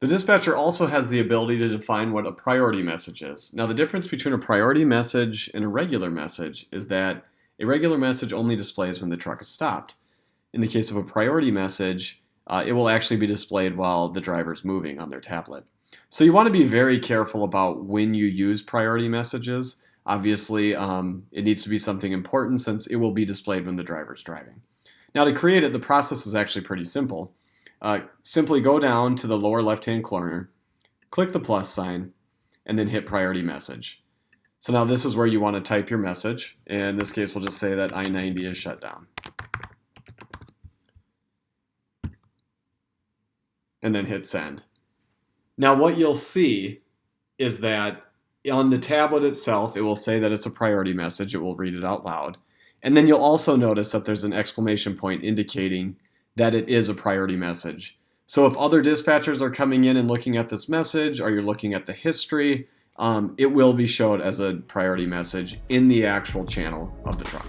The dispatcher also has the ability to define what a priority message is. Now, the difference between a priority message and a regular message is that a regular message only displays when the truck is stopped. In the case of a priority message, it will actually be displayed while the driver is moving on their tablet. So you want to be very careful about when you use priority messages. Obviously, it needs to be something important since it will be displayed when the driver is driving. Now, to create it, the process is actually pretty simple. Simply go down to the lower left-hand corner, click the plus sign, and then hit priority message. So now this is where you want to type your message. In this case, we'll just say that I-90 is shut down. And then hit send. Now what you'll see is that on the tablet itself, it will say that it's a priority message. It will read it out loud. And then you'll also notice that there's an exclamation point indicating that it is a priority message. So if other dispatchers are coming in and looking at this message, or you're looking at the history, it will be showed as a priority message in the actual channel of the truck.